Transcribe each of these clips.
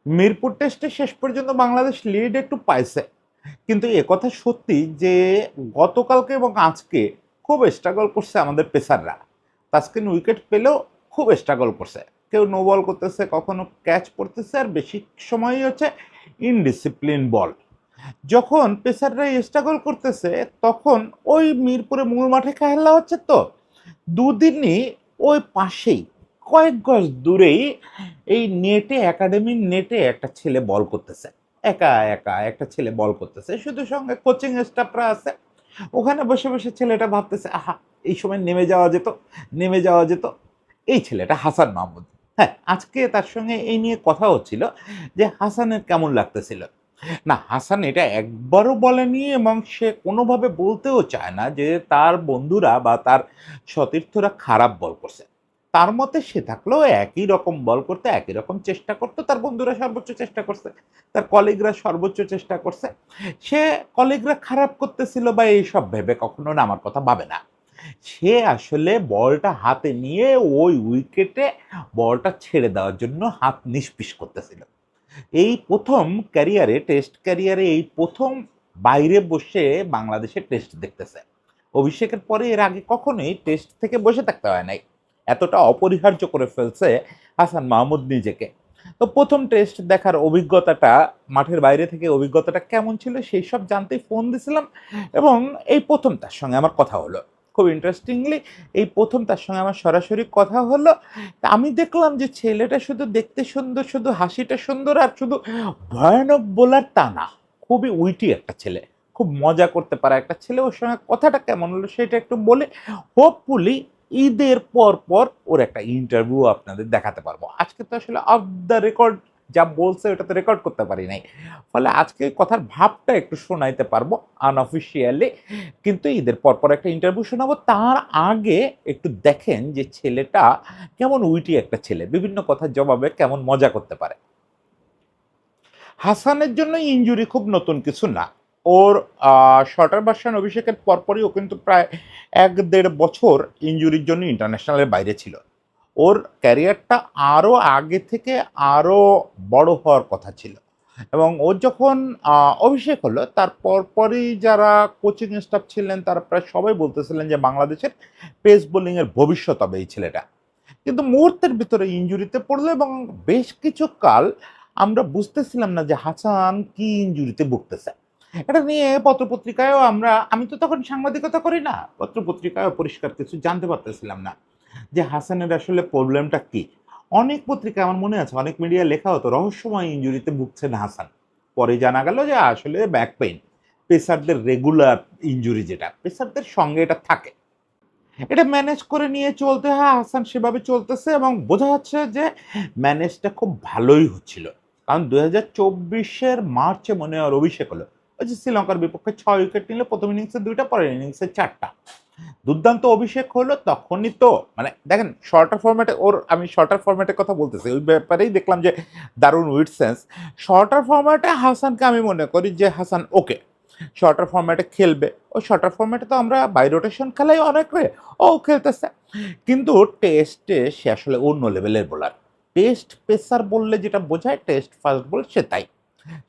মিরপুর টেস্টে শেষ পর্যন্ত বাংলাদেশ লিড একটু পাইছে, কিন্তু একথা সত্যি যে গতকালকে এবং আজকে খুব স্ট্রাগল করছে আমাদের পেসাররা। তাসকিন উইকেট পেলেও খুব স্ট্রাগল করছে, কেউ নো বল করতেছে, কখনো ক্যাচ পড়তেছে, আর বেশি সময়ই হচ্ছে ইনডিসিপ্লিন বল। যখন পেসাররা স্ট্রাগল করতেছে তখন ওই মিরপুরে মূল মাঠে খেলা হচ্ছে, তো দুদিনই ওই পাশেই কয়েক গজ দূরেই এই নেটে, একাডেমির নেটে একটা ছেলে বল করতেছে। একা একা একটা ছেলে বল করতেছে, শুধু সঙ্গে কোচিং স্টাফরা আছে। ওখানে বসে বসে ছেলেটা ভাবতেছে, আহা, এই সময় নেমে যাওয়া যেত, নেমে যাওয়া যেত। এই ছেলেটা হাসান মাহমুদ। হ্যাঁ, আজকে তার সঙ্গে এই নিয়ে কথা হচ্ছিল যে হাসানের কেমন লাগতেছিল। না, হাসান এটা একবারও বলেনি এবং সে কোনোভাবে বলতেও চায় না যে তার বন্ধুরা বা তার সতীর্থরা খারাপ বল করছে। তার মতে সে থাকলেও একই রকম বল করতে, একই রকম চেষ্টা করতো, তার বন্ধুরা সর্বোচ্চ চেষ্টা করছে, তার কলিগরা সর্বোচ্চ চেষ্টা করছে। সে কলিগরা খারাপ করতেছিল বা এইসব ভেবে কখনো নামার কথা ভাবে না। সে আসলে বলটা হাতে নিয়ে ওই উইকেটে বলটা ছেড়ে দেওয়ার জন্য হাত নিষ্পিস করতেছিল। এই প্রথম ক্যারিয়ারে, টেস্ট ক্যারিয়ারে এই প্রথম বাইরে বসে বাংলাদেশের টেস্ট দেখতেছে। অভিষেকের পরে এর আগে কখনোই টেস্ট থেকে বসে থাকতে হয় নাই, এতটা অপরিহার্য করে ফেলছে হাসান মাহমুদ নিজেকে। তো প্রথম টেস্ট দেখার অভিজ্ঞতাটা, মাঠের বাইরে থেকে অভিজ্ঞতাটা কেমন ছিল সেই সব জানতেই ফোন দিছিলাম, এবং এই প্রথম তার সঙ্গে আমার কথা হলো। খুব ইন্টারেস্টিংলি এই প্রথম তার সঙ্গে আমার সরাসরি কথা হলো। তা আমি দেখলাম যে ছেলেটা শুধু দেখতে সুন্দর, শুধু হাসিটা সুন্দর, আর শুধু ভয়ানক বোলার তা না, খুবই উইটি একটা ছেলে, খুব মজা করতে পারা একটা ছেলে। ওর সঙ্গে কথাটা কেমন হলো সেটা একটু বলে হোপফুলি ঈদের পর পর ওর একটা ইন্টারভিউ আপনাদের দেখাতে পারবো। আজকে তো আসলে অফ দ্য রেকর্ড যা বলছে ওটা তো রেকর্ড করতে পারি নাই, ফলে আজকে কথার ভাবটা একটু শোনাইতে পারবো আনঅফিসিয়ালি। কিন্তু ঈদের পর পর একটা ইন্টারভিউ শোনাবো। তার আগে একটু দেখেন যে ছেলেটা কেমন উইটি একটা ছেলে, বিভিন্ন কথার জবাবে কেমন মজা করতে পারে। হাসানের জন্য ইনজুরি খুব নতুন কিছু না। ওর শর্টার ভার্সন অভিষেকের পরপরই ও কিন্তু প্রায় ১-১.৫ বছর ইনজুরির জন্য ইন্টারন্যাশনালের বাইরে ছিল। ওর ক্যারিয়ারটা আরও আগে থেকে আরও বড় হওয়ার কথা ছিল, এবং ওর যখন অভিষেক হলো তার পরপরই যারা কোচিং স্টাফ ছিলেন তারা প্রায় সবাই বলতেছিলেন যে বাংলাদেশের পেস বোলিংয়ের ভবিষ্যৎ হবে এই ছেলেটা। কিন্তু মুহূর্তের ভিতরে ইনজুরিতে পড়লো, এবং বেশ কিছু কাল আমরা বুঝতেছিলাম না যে হাসান কি ইনজুরিতে ভুগতেছে। এটা নিয়ে পত্রপত্রিকায়ও আমি তো তখন সাংবাদিকতা করি না, পত্রপত্রিকায়ও পরিষ্কার কিছু জানতে পারতেছিলাম না যে হাসানের আসলে প্রবলেমটা কি। অনেক পত্রিকা, আমার মনে আছে অনেক মিডিয়া লেখা হতো রহস্যময় ইনজুরিতে ভুগছেন হাসান। পরে জানা গেল যে আসলে ব্যাক পেইন, পেসারদের রেগুলার ইনজুরি, যেটা পেসারদের সঙ্গে এটা থাকে, এটা ম্যানেজ করে নিয়ে চলতে হয়। হাসান সেভাবে চলতেছে এবং বোঝা যাচ্ছে যে ম্যানেজটা খুব ভালোই হচ্ছিল। কারণ ২০২৪-এর মার্চে মনে হয় ওর অভিষেক হলো। ওই যে শ্রীলঙ্কার বিপক্ষে ৬ উইকেট নিল, প্রথম ইনিংসে ২টা, পরের ইনিংসে ৪টা। দুর্দান্ত অভিষেক হলো তখনই তো, মানে দেখেন শর্টার ফরম্যাটে ওর, আমি শর্টার ফরম্যাটের কথা বলতেছি, ওই ব্যাপারেই দেখলাম যে দারুণ উইট সেন্স। শর্টার ফরম্যাটে হাসানকে আমি মনে করি যে হাসান ওকে, শর্টার ফরম্যাটে খেলবে। ওই শর্টার ফরম্যাটে তো আমরা বাই রোটেশন খেলাই অনেক রে, ও খেলতেছে। কিন্তু টেস্টে সে আসলে অন্য লেভেলের বোলার। টেস্ট পেসার বললে যেটা বোঝায়, টেস্ট ফাস্ট বল সে তাই।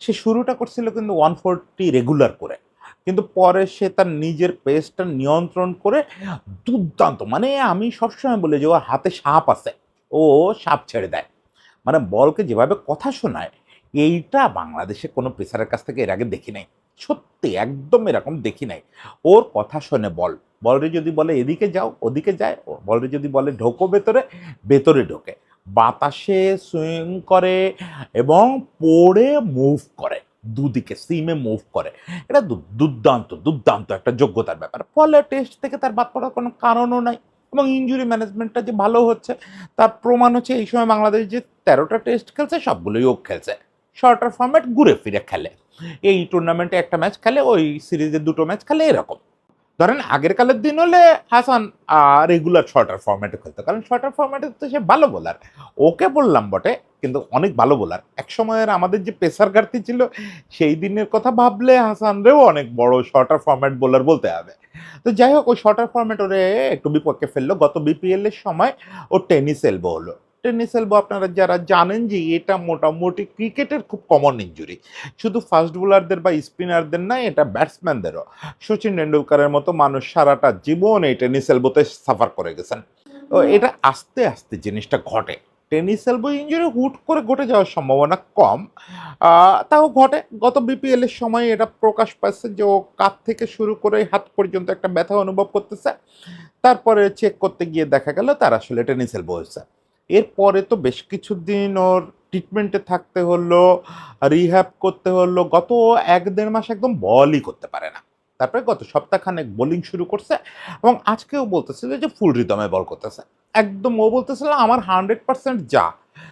সে শুরুটা করছিল কিন্তু 140 রেগুলার করে, কিন্তু পরে সে তার নিজের পেসটা নিয়ন্ত্রণ করে দুর্দান্ত, মানে আমি সবসময় বলি যে ওর হাতে সাপ আছে, ও সাপ ছেড়ে দেয়। মানে বলকে যেভাবে কথা শোনায়, এইটা বাংলাদেশে কোনো পেসারের কাছ থেকে এর আগে দেখি নাই। সত্যি একদম এরকম দেখি নাই। ওর কথা শোনে বল, বলরে যদি বলে এদিকে যাও ওদিকে যায়, বলরে যদি বলে ঢোকো ভেতরে, ভেতরে ঢোকে। বাতাসে সুইং করে এবং পড়ে মুভ করে, দুদিকে সিমে মুভ করে। এটা দুর্দান্ত দুর্দান্ত একটা যোগ্যতার ব্যাপার। ফলে টেস্ট থেকে তার বাদ পড়ার কোনো কারণও নাই, এবং ইনজুরি ম্যানেজমেন্টটা যে ভালো হচ্ছে তার প্রমাণ হচ্ছে এই সময় বাংলাদেশ যে ১৩টা টেস্ট খেলছে সবগুলোই ও খেলছে। শর্টার ফরম্যাট ঘুরে ফিরে খেলে, এই টুর্নামেন্টে একটা ম্যাচ খেলে, ওই সিরিজে ২টো ম্যাচ খেলে, এরকম। ধরেন আগের কালের দিন হলে হাসান রেগুলার শর্টার ফরম্যাটে খেলতো, কারণ শর্টার ফরম্যাটে তো সে ভালো বোলার। ওকে বললাম বটে, কিন্তু অনেক ভালো বোলার। এক সময়ের আমাদের যে পেসার ঘাটতি ছিল, সেই দিনের কথা ভাবলে হাসানরেও অনেক বড় শর্টার ফরম্যাট বোলার বলতে হবে। তো যাই হোক, ওই শর্টার ফরম্যাট ওরে একটু বিপক্ষে ফেললো। গত বিপিএল এর সময় ও টেনিস এলবো হলো, টেনিস এলবো আপনারা যারা জানেন যে এটা মোটামুটি ক্রিকেটের খুব কমন ইনজুরি, শুধু ফাস্ট বোলারদের বা স্পিনারদের না, এটা ব্যাটসম্যানদেরও। সচিন টেন্ডুলকারের মতো মানুষ সারাটা জীবন এই টেনিস এলবোতে সাফার করে গেছেন। তো এটা আস্তে আস্তে জিনিসটা ঘটে। টেনিস এলবো ইনজুরি হুট করে ঘটে যাওয়ার সম্ভাবনা কম, তাও ঘটে। গত বিপিএল এর সময় এটা প্রকাশ পাচ্ছে যে ও কাঁধ থেকে শুরু করে হাত পর্যন্ত একটা ব্যথা অনুভব করতেছে। তারপরে চেক করতে গিয়ে দেখা গেল তার আসলে টেনিস এলবো হয়েছে। এরপরে তো বেশ কিছুদিন ওর ট্রিটমেন্টে থাকতে হলো, রিহ্যাব করতে হলো। গত ১-১.৫ মাস একদম বলই করতে পারে না। তারপরে গত সপ্তাহখানেক বোলিং শুরু করছে এবং আজকেও বলতেছিল যে ফুল রিদমে বল করতেছে। একদম ও বলতেছিল আমার 100% যা,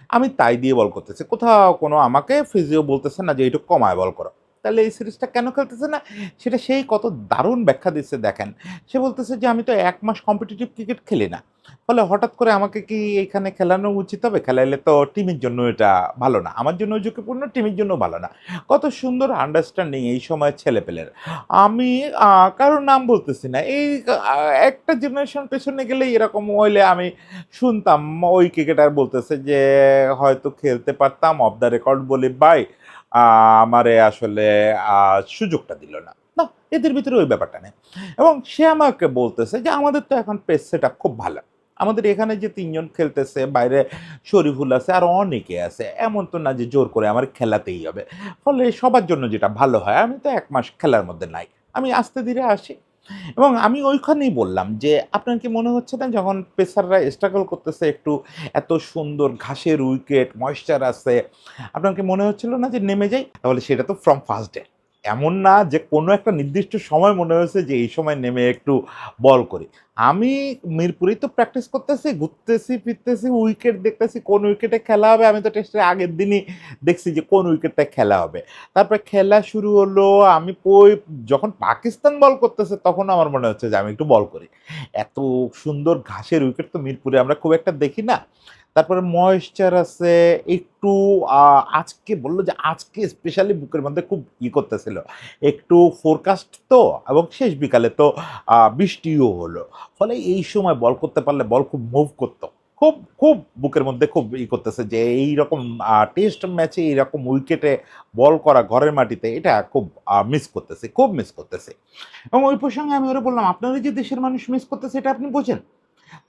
আমি তাই দিয়ে বল করতেছি। কোথাও কোনো আমাকে ফিজিও বলতেছে না যে একটু কমায় বল করো। তাহলে এই সিরিজটা কেন খেলতেছে না? সেটা সেই কত দারুণ ব্যাখ্যা দিচ্ছে দেখেন। সে বলতেছে যে আমি তো ১ মাস কম্পিটিটিভ ক্রিকেট খেলি না। ফলে হঠাৎ করে আমাকে কি এখানে খেলানো উচিত হবে? খেলাইলে তো টিমের জন্য এটা ভালো না। আমার জন্যও ঝুঁকিপূর্ণ, টিমের জন্যও ভালো না। কত সুন্দর আন্ডারস্ট্যান্ডিং এই সময়ের ছেলেপেলের। আমি কারোর নাম বলতেছি না। এই আ একটা জেনারেশন পেছনে গেলেই এরকম হইলে আমি শুনতাম ওই ক্রিকেটার বলতেছে যে, "হয়তো খেলতে পারতাম, অফ দ্য রেকর্ড বলি ভাই, আ আমারে আসলে আ সুযোগটা দিল না।" না, এদের ভিতরে ওই ব্যাপারটা নেই। এবং সে আমাকে বলতেছে যে, "আমাদের তো এখন পেস সেটআপ খুব ভালো। আমাদের এখানে যে ৩ জন খেলতেছে, বাইরে শরীফুল আছে, আরো অনেকে আছে। এমন তো না যে জোর করে আমার খেলাতেই হবে। ফলে সবার জন্য যেটা ভালো হয়, আমি তো ১ মাস খেলার মধ্যে নাই। আমি আস্তে ধীরে আসি।" এবং আমি ওইখানেই বললাম যে, "আপনার কি মনে হচ্ছে না যখন পেসাররা স্ট্রাগল করতেছে একটু, এত সুন্দর ঘাসের উইকেট, ময়েশ্চার আছে, আপনার কি মনে হচ্ছিল না যে নেমে যাই?" তাহলে সেটা তো ফ্রম ফার্স্ট ডে। এমন না যে কোনো একটা নির্দিষ্ট সময় মনে হয়েছে যে এই সময় নেমে একটু বল করি। আমি মিরপুরেই তো প্র্যাকটিস করতেছি, ঘুরতেছি, ফিরতেছি, উইকেট দেখতেছি কোন উইকেটে খেলা হবে। আমি তো টেস্টের আগের দিনই দেখছি যে কোন উইকেটটায় খেলা হবে। তারপরে খেলা শুরু হলো, আমি যখন পাকিস্তান বল করতেছে তখনও আমার মনে হচ্ছে যে আমি একটু বল করি। এত সুন্দর ঘাসের উইকেট তো মিরপুরে আমরা খুব একটা দেখি না। তারপরে ময়েশ্চার আছে একটু, আ আজকে বলল যে আজকে স্পেশালি বুকের মধ্যে খুব করতেছিল। একটু ফোরকাস্ট তো, এবং শেষ বিকালে তো বৃষ্টিও হলো। ফলে এই সময় বল করতে পারলে বল খুব মুভ করত। খুব বুকের মধ্যে খুব করতেছে যে এইরকম টেস্ট ম্যাচে এইরকম উইকেটে বল করা ঘরের মাটিতে এটা খুব মিস করতেছি, খুব মিস করতেছি। এবং ওই প্রসঙ্গে আমি ওরে বললাম, "আপনারা যে দেশের মানুষ মিস করতেছে এটা আপনি বোঝেন?"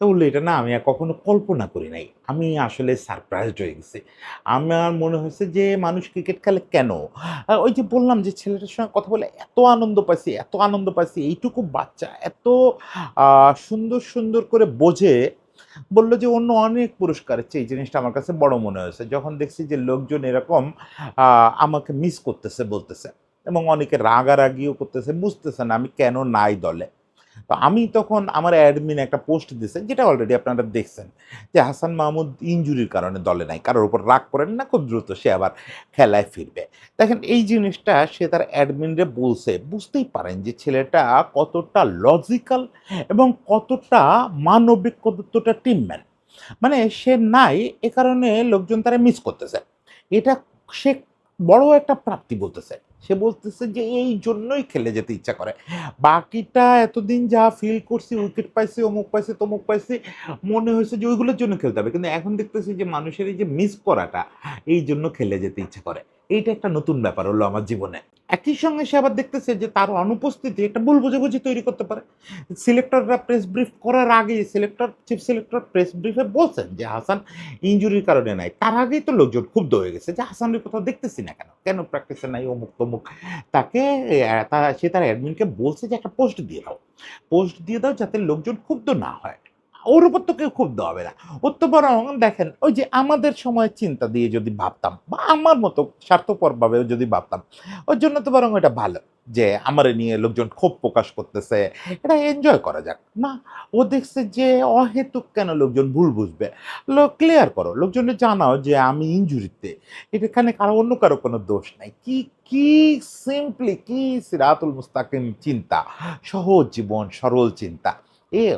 তো বলল, "এটা না আমি কখনো কল্পনা করি নাই। আমি আসলে সারপ্রাইজড হয়ে গেছি। আমার মনে হয়েছে যে মানুষ ক্রিকেট খেলে কেন?" ওই যে বললাম যে ছেলেটার সঙ্গে কথা বলে এত আনন্দ পাইছি, এত আনন্দ পাইছি, এইটুকু বাচ্চা এত আ সুন্দর করে বোঝে। বলল যে অন্য অনেক পুরস্কারের চেয়ে এই জিনিসটা আমার কাছে বড় মনে হয়েছে। যখন দেখছি যে লোকজন এরকম আ আমাকে মিস করতেছে বলতেছে এবং অনেকে রাগারাগিও করতেছে, বুঝতেছে না আমি কেন নাই দলে। তো আমি তখন আমার অ্যাডমিন একটা পোস্ট দিছে যেটা অলরেডি আপনারা দেখছেন যে হাসান মাহমুদ ইনজুরির কারণে দলে নাই। কারোর উপর রাগ করেন না, খুব দ্রুত সে আবার খেলায় ফিরবে। দেখেন এই জিনিসটা সে তার অ্যাডমিনরে বলছে। বুঝতেই পারেন যে ছেলেটা কতটা লজিক্যাল এবং কতটা মানবিক, কতটা টিমম্যান। মানে সে নাই, এ কারণে লোকজন তারা মিস করতেছে। এটা সে বড় একটা প্রাপ্তি বলতেছে। সে বলতেছে যে এই জন্যই খেলে যেতে ইচ্ছা করে। বাকিটা এতদিন যা ফিল করছি, উইকেট পাইছি, অমুক পাইছি, তমুক পাইছি, মনে হয়েছে যে ওইগুলোর জন্য খেলতে হবে। কিন্তু এখন দেখতেছি যে মানুষের এই যে মিস করাটা, এইজন্য খেলে যেতে ইচ্ছা করে। এইটা একটা নতুন ব্যাপার হলো আমার জীবনে। একই সঙ্গে সে আবার দেখতেছে যে তার অনুপস্থিতি একটা ভুল বোঝাবুঝি তৈরি করতে পারে। সিলেক্টররা প্রেস ব্রিফ করার আগেই চিফ সিলেক্টর প্রেস ব্রিফে বলছেন যে হাসান ইনজুরির কারণে নাই। তার আগেই তো লোকজন ক্ষুব্ধ হয়ে গেছে যে হাসানের কোথাও দেখতেছি না কেন? কেন প্র্যাকটিসে নাই অমুক তমুক। তাকে সে তার অ্যাডমিনকে বলছে যে একটা পোস্ট দিয়ে দাও। পোস্ট দিয়ে দাও যাতে লোকজন ক্ষুব্ধ না হয়। ওর উপর তো কেউ ক্ষুব্ধ হবে না। ওর তো বরং দেখেন ওই যে আমাদের সময়ের চিন্তা দিয়ে যদি ভাবতাম বা আমার মতো স্বার্থপরভাবেও যদি ভাবতাম, ওর জন্য তো বরং এটা ভালো যে আমারে নিয়ে লোকজন ক্ষোভ প্রকাশ করতেছে। এটা এনজয় করা যাক। না, ও দেখছে যে অহেতুক কেন লোকজন ভুল বুঝবে? ক্লিয়ার করো। লোকজনের জানাও যে আমি ইনজুরিতে। এখানে অন্য কারো কোনো দোষ নাই। কি সিম্পলি কি সিরাতুল মুস্তাকিম চিন্তা। সহজ জীবন, সরল চিন্তা।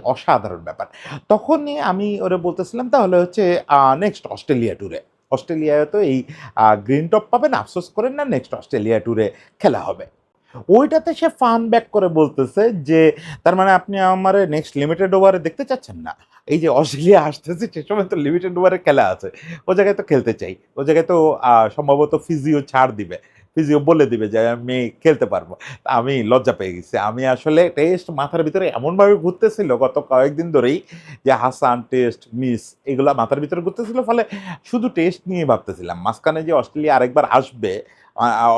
অসাধারণ ব্যাপার। তখনই আমি ওরে বলতেছিলাম তাহলে হচ্ছে নেক্সট অস্ট্রেলিয়া ট্যুরে। অস্ট্রেলিয়ায় তো এই গ্রিন টপ পাবেন, আফসোস করেন না, নেক্সট অস্ট্রেলিয়া ট্যুরে খেলা হবে। ওইটাতে সে ফান ব্যাক করে বলতেছে যে, "তার মানে আপনি আমারে নেক্সট লিমিটেড ওভারে দেখতে চাচ্ছেন না? এই যে অস্ট্রেলিয়া আসতেছে সে সময় তো লিমিটেড ওভারে খেলা আছে। ও জায়গায় তো খেলতে চাই। ও জায়গায় তো সম্ভবত ফিজিও ছাড় দিবে। ফিজিও বলে দিবে যে আমি খেলতে পারবো।" আমি লজ্জা পেয়ে গেছি। আমি আসলে টেস্ট মাথার ভিতরে এমনভাবে ঘুরতেছিল গত কয়েকদিন ধরেই যে হাসান, টেস্ট, মিস এগুলা মাথার ভিতরে ঘুরতেছিল, ফলে শুধু টেস্ট নিয়ে ভাবতেছিলাম। মাঝখানে যে অস্ট্রেলিয়া আরেকবার আসবে,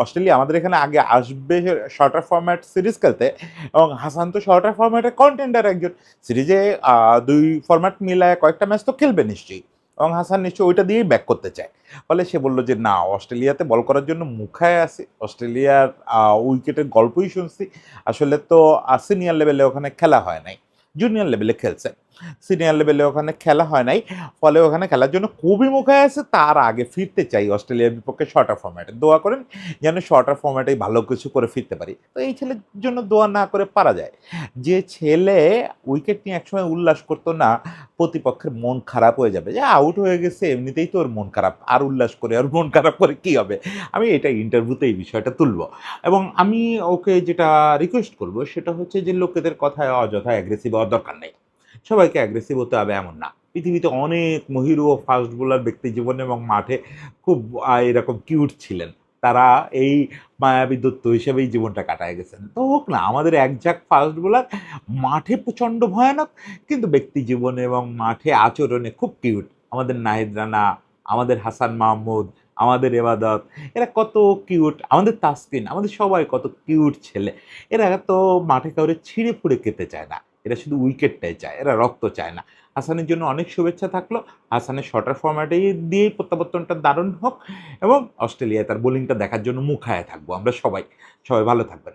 অস্ট্রেলিয়া আমাদের এখানে আগে আসবে শর্টার ফরম্যাট সিরিজ খেলতে, এবং হাসান তো শর্টার ফরম্যাটের কন্টেন্ডার একজন। সিরিজে ২ ফরম্যাট মিলায় কয়েকটা ম্যাচ তো খেলবে নিশ্চয়ই, এবং হাসান নিশ্চয়ই ওইটা দিয়েই ব্যাক করতে চায়। ফলে সে বলল যে, "না, অস্ট্রেলিয়াতে বল করার জন্য মুখায় আছি। অস্ট্রেলিয়ার উইকেটের গল্পই শুনছি। আসলে তো সিনিয়র লেভেলে ওখানে খেলা হয় নাই। জুনিয়র লেভেলে খেলছে। সিনিয়র লেভেলে ওখানে খেলা হয় নাই। ফলে ওখানে খেলার জন্য খুবই মুখায় আছে। তার আগে ফিরতে চাই অস্ট্রেলিয়ার বিপক্ষে শর্টার ফরম্যাটে। দোয়া করেন যেন শর্টার ফরম্যাটেই ভালো কিছু করে ফিরতে পারি।" তো এই ছেলের জন্য দোয়া না করে পারা যায়? যে ছেলে উইকেট নিয়ে একসময় উল্লাস করত না, প্রতিপক্ষের মন খারাপ হয়ে যাবে। যে আউট হয়ে গেছে এমনিতেই তো ওর মন খারাপ। আর উল্লাস করে আর মন খারাপ করে কি হবে? আমি এটা ইন্টারভিউতে এই বিষয়টা তুলব। এবং আমি ওকে যেটা রিকোয়েস্ট করব সেটা হচ্ছে যে লোকেদের কথায় অযথা অ্যাগ্রেসিভ হওয়ার দরকার নেই। সবাইকে অ্যাগ্রেসিভ হতে হবে এমন না। পৃথিবীতে অনেক মহিরু ও ফাস্ট বোলার ব্যক্তি জীবনে এবং মাঠে খুব এরকম কিউট ছিলেন। তারা এই মায়াবী দত্ত হিসেবেই জীবনটা কাটায় গেছেন। তো হোক না আমাদের একঝাঁক ফাস্ট বোলার মাঠে প্রচণ্ড ভয়ানক, কিন্তু ব্যক্তি জীবনে এবং মাঠে আচরণে খুব কিউট। আমাদের নাহিদ রানা, আমাদের হাসান মাহমুদ, আমাদের এবাদত, এরা কত কিউট। আমাদের তাসকিন, আমাদের সবাই কত কিউট ছেলে। এরা তো মাঠে কাউরে ছিঁড়ে ফুঁড়ে খেতে চায় না। এরা শুধু উইকেটটাই চায়। এরা রক্ত চায় না। হাসানের জন্য অনেক শুভেচ্ছা থাকলো। হাসানের শর্টার ফরম্যাটেই দিয়েই প্রত্যাবর্তনটা দারুণ হোক, এবং অস্ট্রেলিয়ায় তার বোলিংটা দেখার জন্য মুখায় থাকবো আমরা সবাই। সবাই ভালো থাকবেন।